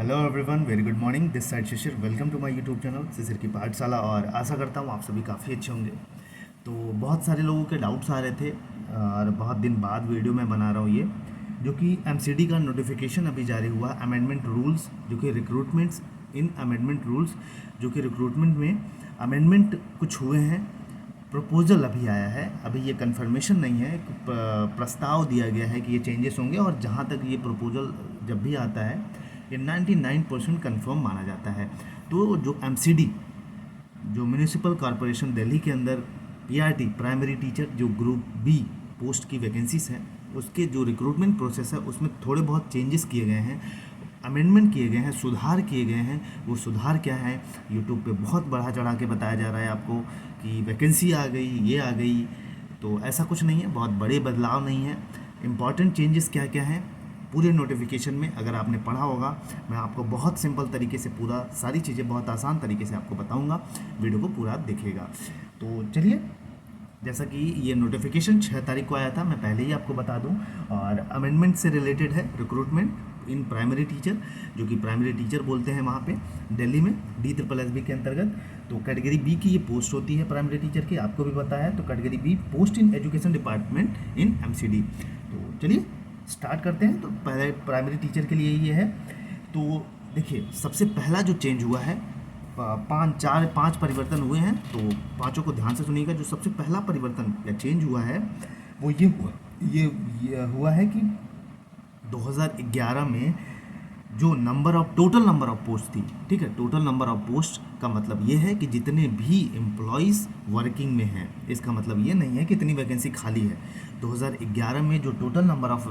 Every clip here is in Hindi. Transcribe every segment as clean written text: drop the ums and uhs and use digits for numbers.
Hello everyone, very good morning. This side Shishir, welcome to my YouTube channel Shishir ki Pathshala. और आशा करता हूँ आप सभी काफ़ी अच्छे होंगे। तो बहुत सारे लोगों के डाउट्स आ रहे थे और बहुत दिन बाद वीडियो मैं बना रहा हूँ ये, जो कि एमसीडी का नोटिफिकेशन अभी जारी हुआ, अमेंडमेंट रूल्स, जो कि रिक्रूटमेंट्स इन अमेंडमेंट रूल्स, जो कि रिक्रूटमेंट में अमेंडमेंट कुछ हुए हैं। प्रपोजल अभी आया है, अभी ये कंफर्मेशन नहीं है, प्रस्ताव दिया गया है कि ये चेंजेस होंगे। और जहाँ तक ये प्रपोजल जब भी आता है, ये 99% कन्फर्म माना जाता है। तो जो एमसीडी, जो म्यूनिसिपल कॉरपोरेशन दिल्ली के अंदर पीआरटी, प्राइमरी टीचर, जो ग्रुप बी पोस्ट की वैकेंसीज हैं, उसके जो रिक्रूटमेंट प्रोसेस है उसमें थोड़े बहुत चेंजेस किए गए हैं, अमेंडमेंट किए गए हैं, सुधार किए गए हैं। वो सुधार क्या है, यूट्यूब पे बहुत बढ़ा चढ़ा के बताया जा रहा है आपको कि वैकेंसी आ गई, ये आ गई। तो ऐसा कुछ नहीं है, बहुत बड़े बदलाव नहीं है। इम्पॉर्टेंट चेंजेस क्या क्या हैं पूरे नोटिफिकेशन में अगर आपने पढ़ा होगा, मैं आपको बहुत सिंपल तरीके से पूरा सारी चीज़ें बहुत आसान तरीके से आपको बताऊंगा। वीडियो को पूरा देखिएगा। तो चलिए, जैसा कि ये नोटिफिकेशन 6 तारीख को आया था, मैं पहले ही आपको बता दूं। और अमेंडमेंट से रिलेटेड है, रिक्रूटमेंट इन प्राइमरी टीचर, जो कि प्राइमरी टीचर बोलते हैं वहाँ पे दिल्ली में DSSB के अंतर्गत। तो कैटेगरी बी की ये पोस्ट होती है प्राइमरी टीचर की, आपको भी पता है। तो category B, post in education department in MCD. तो चलिए स्टार्ट करते हैं। तो पहले प्राइमरी टीचर के लिए ये है। तो देखिए, सबसे पहला जो चेंज हुआ है, पांच परिवर्तन हुए हैं। तो पांचों को ध्यान से सुनिएगा। जो सबसे पहला परिवर्तन या चेंज हुआ है वो ये हुआ है कि 2011 में जो टोटल नंबर ऑफ पोस्ट थी, ठीक है, टोटल नंबर ऑफ पोस्ट का मतलब ये है कि जितने भी एम्प्लॉयज़ वर्किंग में हैं, इसका मतलब ये नहीं है कि इतनी वैकेंसी खाली है। 2011 में जो टोटल नंबर ऑफ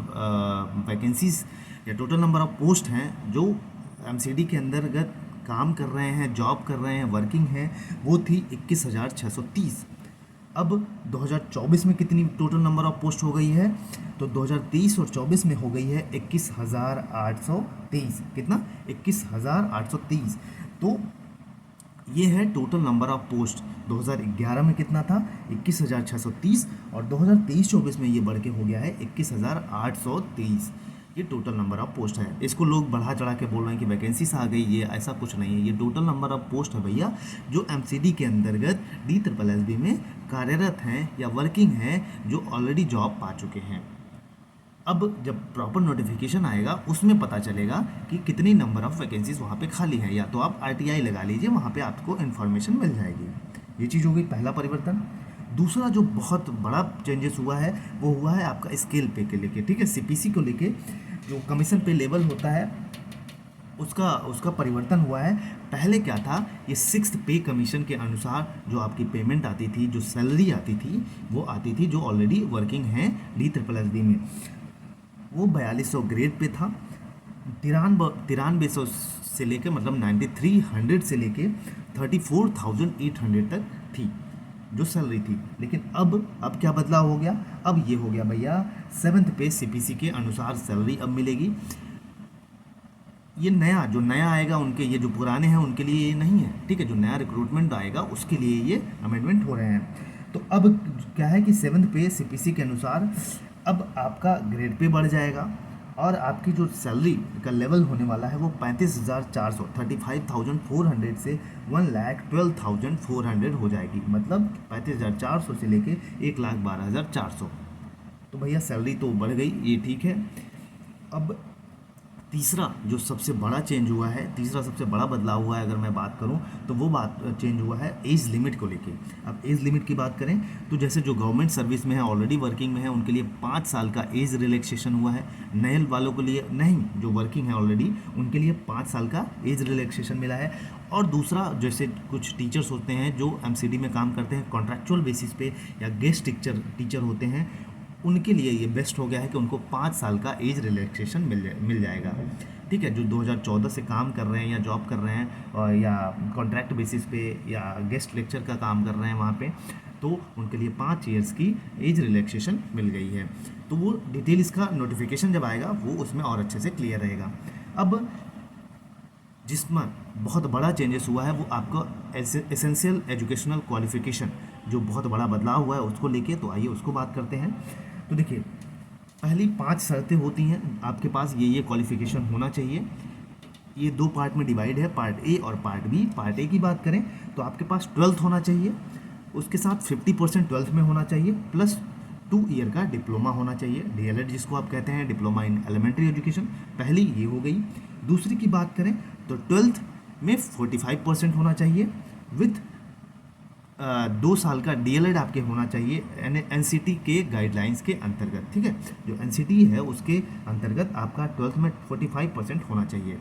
वैकेंसीज या टोटल नंबर ऑफ पोस्ट हैं जो एमसीडी के अंतर्गत काम कर रहे हैं, जॉब कर रहे हैं, वर्किंग हैं, वो थी 21,630। अब 2024 में कितनी टोटल नंबर ऑफ पोस्ट हो गई है? तो 2023 और 24 में हो गई है 21,823। कितना? 21,830। तो ये है टोटल नंबर ऑफ पोस्ट। 2011 में कितना था? 21,630। और 2023-24 में ये बढ़ के हो गया है 21,823। ये टोटल नंबर ऑफ पोस्ट है। इसको लोग बढ़ा चढ़ा के बोल रहे हैं कि वैकेंसीज आ गई, ये ऐसा कुछ नहीं है। ये टोटल नंबर ऑफ पोस्ट है भैया, जो एमसीडी के अंतर्गत DSSB में कार्यरत हैं या वर्किंग हैं, जो ऑलरेडी जॉब पा चुके हैं। अब जब प्रॉपर नोटिफिकेशन आएगा उसमें पता चलेगा कि कितनी नंबर ऑफ वैकेंसीज वहाँ पे खाली है। या तो आप RTI लगा लीजिए, वहाँ पे आपको इन्फॉर्मेशन मिल जाएगी। ये चीज़ हो गई पहला परिवर्तन। दूसरा जो बहुत बड़ा चेंजेस हुआ है वो हुआ है आपका स्केल पे के लेके, ठीक है, CPC को लेके जो कमीशन पे लेवल होता है उसका परिवर्तन हुआ है। पहले क्या था, ये 6th पे कमीशन के अनुसार जो आपकी पेमेंट आती थी, जो सैलरी आती थी, वो आती थी जो ऑलरेडी वर्किंग हैं DSSB में, वो 4200 ग्रेड पे था। 9300 से लेकर, मतलब 9300 से लेके 34,800 तक थी जो सैलरी थी। लेकिन अब क्या बदलाव हो गया? अब ये हो गया भैया 7th पे CPC के अनुसार सैलरी अब मिलेगी। ये जो नया आएगा उनके, ये जो पुराने हैं उनके लिए ये नहीं है, ठीक है। जो नया रिक्रूटमेंट आएगा उसके लिए ये अमेंडमेंट हो रहे हैं। तो अब क्या है कि 7th पे CPC के अनुसार अब आपका ग्रेड पे बढ़ जाएगा और आपकी जो सैलरी का लेवल होने वाला है वो 35,400, 35,400 से 1,12,400 हो जाएगी। मतलब 35,400 से लेके 1,12,400। तो भैया सैलरी तो बढ़ गई, ये ठीक है। अब तीसरा जो सबसे बड़ा चेंज हुआ है, तीसरा सबसे बड़ा बदलाव हुआ है अगर मैं बात करूं, तो वो बात चेंज हुआ है एज लिमिट को लेके। अब एज लिमिट की बात करें तो जैसे जो गवर्नमेंट सर्विस में है, ऑलरेडी वर्किंग में है, उनके लिए 5 साल का एज रिलैक्सेशन हुआ है। नए वालों के लिए नहीं, जो वर्किंग है ऑलरेडी उनके लिए 5 साल का एज रिलैक्सेशन मिला है। और दूसरा, जैसे कुछ टीचर्स होते हैं जो एमसीडी में काम करते हैं कॉन्ट्रैक्चुअल बेसिस पे या गेस्ट टीचर होते हैं, उनके लिए ये बेस्ट हो गया है कि उनको 5 साल का एज रिलैक्सेशन मिल जाएगा, ठीक है। जो 2014 से काम कर रहे हैं या जॉब कर रहे हैं और या कॉन्ट्रैक्ट बेसिस पे या गेस्ट लेक्चर का काम कर रहे हैं वहाँ पे, तो उनके लिए 5 ईयर्स की एज रिलैक्सेशन मिल गई है। तो वो डिटेल, इसका नोटिफिकेशन जब आएगा वो उसमें और अच्छे से क्लियर रहेगा। अब जिसमें बहुत बड़ा चेंजेस हुआ है वो आपका एसेंशियल एजुकेशनल क्वालिफिकेशन, जो बहुत बड़ा बदलाव हुआ है उसको लेके। तो आइए उसको बात करते हैं। तो देखिए, पहली 5 शर्तें होती हैं, आपके पास ये क्वालिफिकेशन होना चाहिए। ये दो पार्ट में डिवाइड है, पार्ट ए और पार्ट बी। पार्ट ए की बात करें तो आपके पास 12th होना चाहिए, उसके साथ 50% 12th में होना चाहिए, प्लस 2 ईयर का डिप्लोमा होना चाहिए, डीएलएड जिसको आप कहते हैं, डिप्लोमा इन एलिमेंट्री एजुकेशन। पहली ये हो गई। दूसरी की बात करें तो 12th में 45% होना चाहिए विथ 2 साल का डीएलएड आपके होना चाहिए एनसीटी के गाइडलाइंस के अंतर्गत। ठीक है, जो एनसीटी है उसके अंतर्गत आपका 12th में 45% होना चाहिए,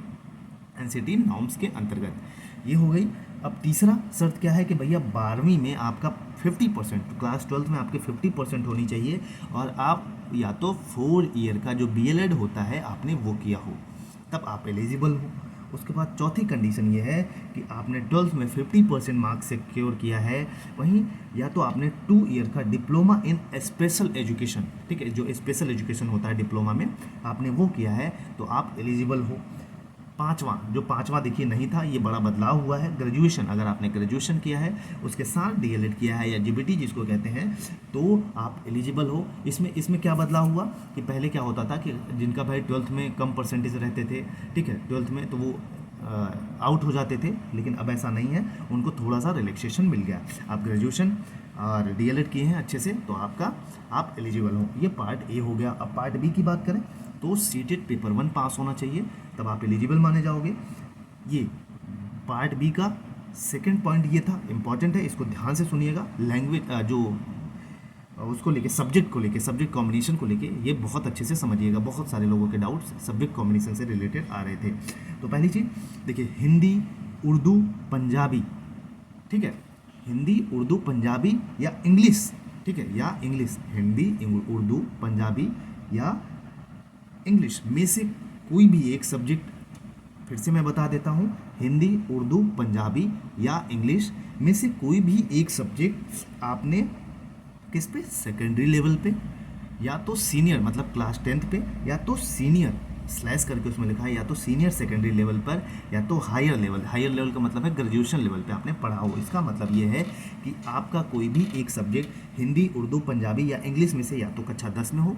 एनसीटी नॉर्म्स के अंतर्गत। ये हो गई। अब तीसरा शर्त क्या है कि भैया 12वीं में आपका 50%, क्लास 12th में आपके 50% होनी चाहिए, और आप या तो 4 ईयर का जो बीएलएड होता है आपने वो किया हो, तब आप एलिजिबल हो। उसके बाद चौथी कंडीशन ये है कि आपने 12th में 50% मार्क्स सिक्योर किया है, वहीं या तो आपने 2 ईयर का डिप्लोमा इन स्पेशल एजुकेशन, ठीक है, जो स्पेशल एजुकेशन होता है डिप्लोमा में, आपने वो किया है तो आप एलिजिबल हो। पांचवा देखिए नहीं था, ये बड़ा बदलाव हुआ है। ग्रेजुएशन, अगर आपने ग्रेजुएशन किया है उसके साथ डीएलएड किया है या जीबीटी जिसको कहते हैं, तो आप एलिजिबल हो। इसमें क्या बदलाव हुआ कि पहले क्या होता था कि जिनका भाई 12th में कम परसेंटेज रहते थे, ठीक है, 12th में, तो वो आउट हो जाते थे, लेकिन अब ऐसा नहीं है, उनको थोड़ा सा रिलैक्सेशन मिल गया। आप ग्रेजुएशन और डीएलएड किए हैं अच्छे से तो आप एलिजिबल हो। ये पार्ट ए हो गया। अब पार्ट बी की बात करें तो सीटेड पेपर 1 पास होना चाहिए, तब आप एलिजिबल माने जाओगे। ये पार्ट बी का सेकंड पॉइंट ये था, इंपॉर्टेंट है, इसको ध्यान से सुनिएगा। लैंग्वेज जो उसको लेके, सब्जेक्ट कॉम्बिनेशन को लेके, ये बहुत अच्छे से समझिएगा। बहुत सारे लोगों के डाउट्स सब्जेक्ट कॉम्बिनेशन से रिलेटेड आ रहे थे। तो पहली चीज़ देखिए, हिंदी, उर्दू, पंजाबी, ठीक है, हिंदी, उर्दू, पंजाबी या इंग्लिश, ठीक है, या इंग्लिश, हिंदी, उर्दू, पंजाबी या इंग्लिश में से कोई भी एक सब्जेक्ट, फिर से मैं बता देता हूँ, हिंदी, उर्दू, पंजाबी या इंग्लिश में से कोई भी एक सब्जेक्ट आपने किस पे, सेकेंडरी लेवल पे, या तो सीनियर मतलब क्लास 10th पे, या तो सीनियर स्लैश करके उसमें लिखा है, या तो सीनियर सेकेंडरी लेवल पर, या तो हायर लेवल का मतलब है ग्रेजुएशन लेवल पे आपने पढ़ा हो। इसका मतलब ये है कि आपका कोई भी एक सब्जेक्ट हिंदी, उर्दू, पंजाबी या इंग्लिश में से या तो कक्षा 10 में हो,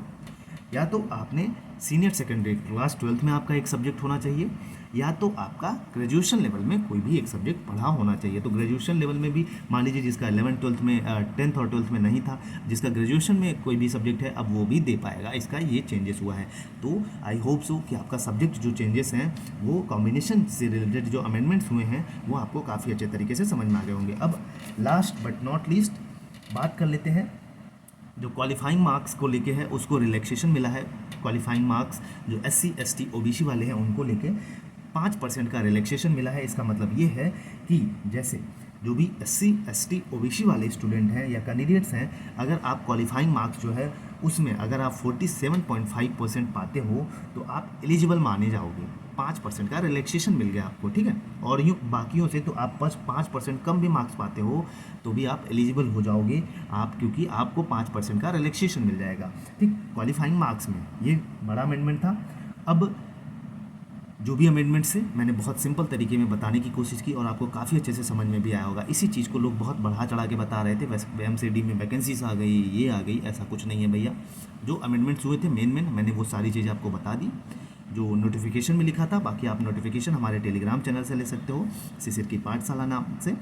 या तो आपने सीनियर सेकेंडरी क्लास 12th में आपका एक सब्जेक्ट होना चाहिए, या तो आपका ग्रेजुएशन लेवल में कोई भी एक सब्जेक्ट पढ़ा होना चाहिए। तो ग्रेजुएशन लेवल में भी मान लीजिए जिसका 11th 12th में 10th और 12th में नहीं था, जिसका ग्रेजुएशन में कोई भी सब्जेक्ट है अब वो भी दे पाएगा। इसका ये चेंजेस हुआ है। तो आई होप सो कि आपका सब्जेक्ट जो चेंजेस हैं वो कॉम्बिनेशन से रिलेटेड जो अमेंडमेंट्स हुए हैं वो आपको काफ़ी अच्छे तरीके से समझ में आ गए होंगे। अब लास्ट बट नॉट लीस्ट बात कर लेते हैं जो क्वालिफाइंग मार्क्स को लेके है, उसको रिलैक्सेशन मिला है। क्वालिफाइंग मार्क्स जो SC ST OBC वाले हैं उनको लेके 5% का रिलैक्सेशन मिला है। इसका मतलब ये है कि जैसे जो भी SC ST OBC वाले स्टूडेंट हैं या कैंडिडेट्स हैं, अगर आप क्वालिफाइंग मार्क्स जो है उसमें अगर आप 47.5% पाते हो तो आप एलिजिबल माने जाओगे। 5% का रिलैक्सेशन मिल गया आपको, ठीक है। और यूँ बाकियों से तो आप 5% कम भी मार्क्स पाते हो तो भी आप एलिजिबल हो जाओगे आप, क्योंकि आपको 5% का रिलैक्सेशन मिल जाएगा, ठीक। क्वालिफाइंग मार्क्स में ये बड़ा अमेंडमेंट था। अब जो भी अमेंडमेंट से मैंने बहुत सिंपल तरीके में बताने की कोशिश की और आपको काफ़ी अच्छे से समझ में भी आया होगा। इसी चीज़ को लोग बहुत बढ़ा चढ़ा के बता रहे थे, वैसे MCD में वैकेंसीज आ गई, ये आ गई, ऐसा कुछ नहीं है भैया। जो अमेंडमेंट्स हुए थे मेन मैंने वो सारी चीज़ें आपको बता दी जो नोटिफिकेशन में लिखा था। बाकी आप नोटिफिकेशन हमारे टेलीग्राम चैनल से ले सकते हो, शिशिर की पाठशाला नाम से।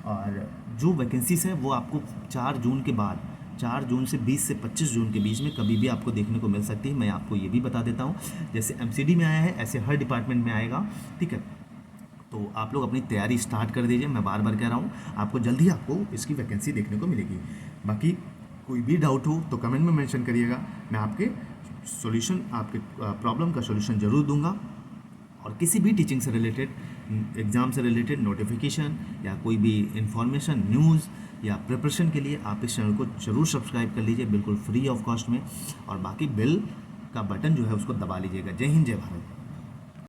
और जो वैकेंसीज है वो आपको 4 जून के बाद, 4 जून से 20 से 25 जून के बीच में कभी भी आपको देखने को मिल सकती है। मैं आपको ये भी बता देता हूँ, जैसे MCD में आया है ऐसे हर डिपार्टमेंट में आएगा, ठीक है। तो आप लोग अपनी तैयारी स्टार्ट कर दीजिए। मैं बार बार कह रहा हूँ, आपको जल्दी आपको इसकी वैकेंसी देखने को मिलेगी। बाकी कोई भी डाउट हो तो कमेंट में मेंशन करिएगा, मैं आपके सॉल्यूशन, आपके प्रॉब्लम का सॉल्यूशन ज़रूर दूंगा। और किसी भी टीचिंग से रिलेटेड, एग्ज़ाम से रिलेटेड नोटिफिकेशन या कोई भी इंफॉर्मेशन, न्यूज़ या प्रिपरेशन के लिए आप इस चैनल को ज़रूर सब्सक्राइब कर लीजिए, बिल्कुल फ्री ऑफ कॉस्ट में। और बाकी बेल का बटन जो है उसको दबा लीजिएगा। जय हिंद, जय भारत।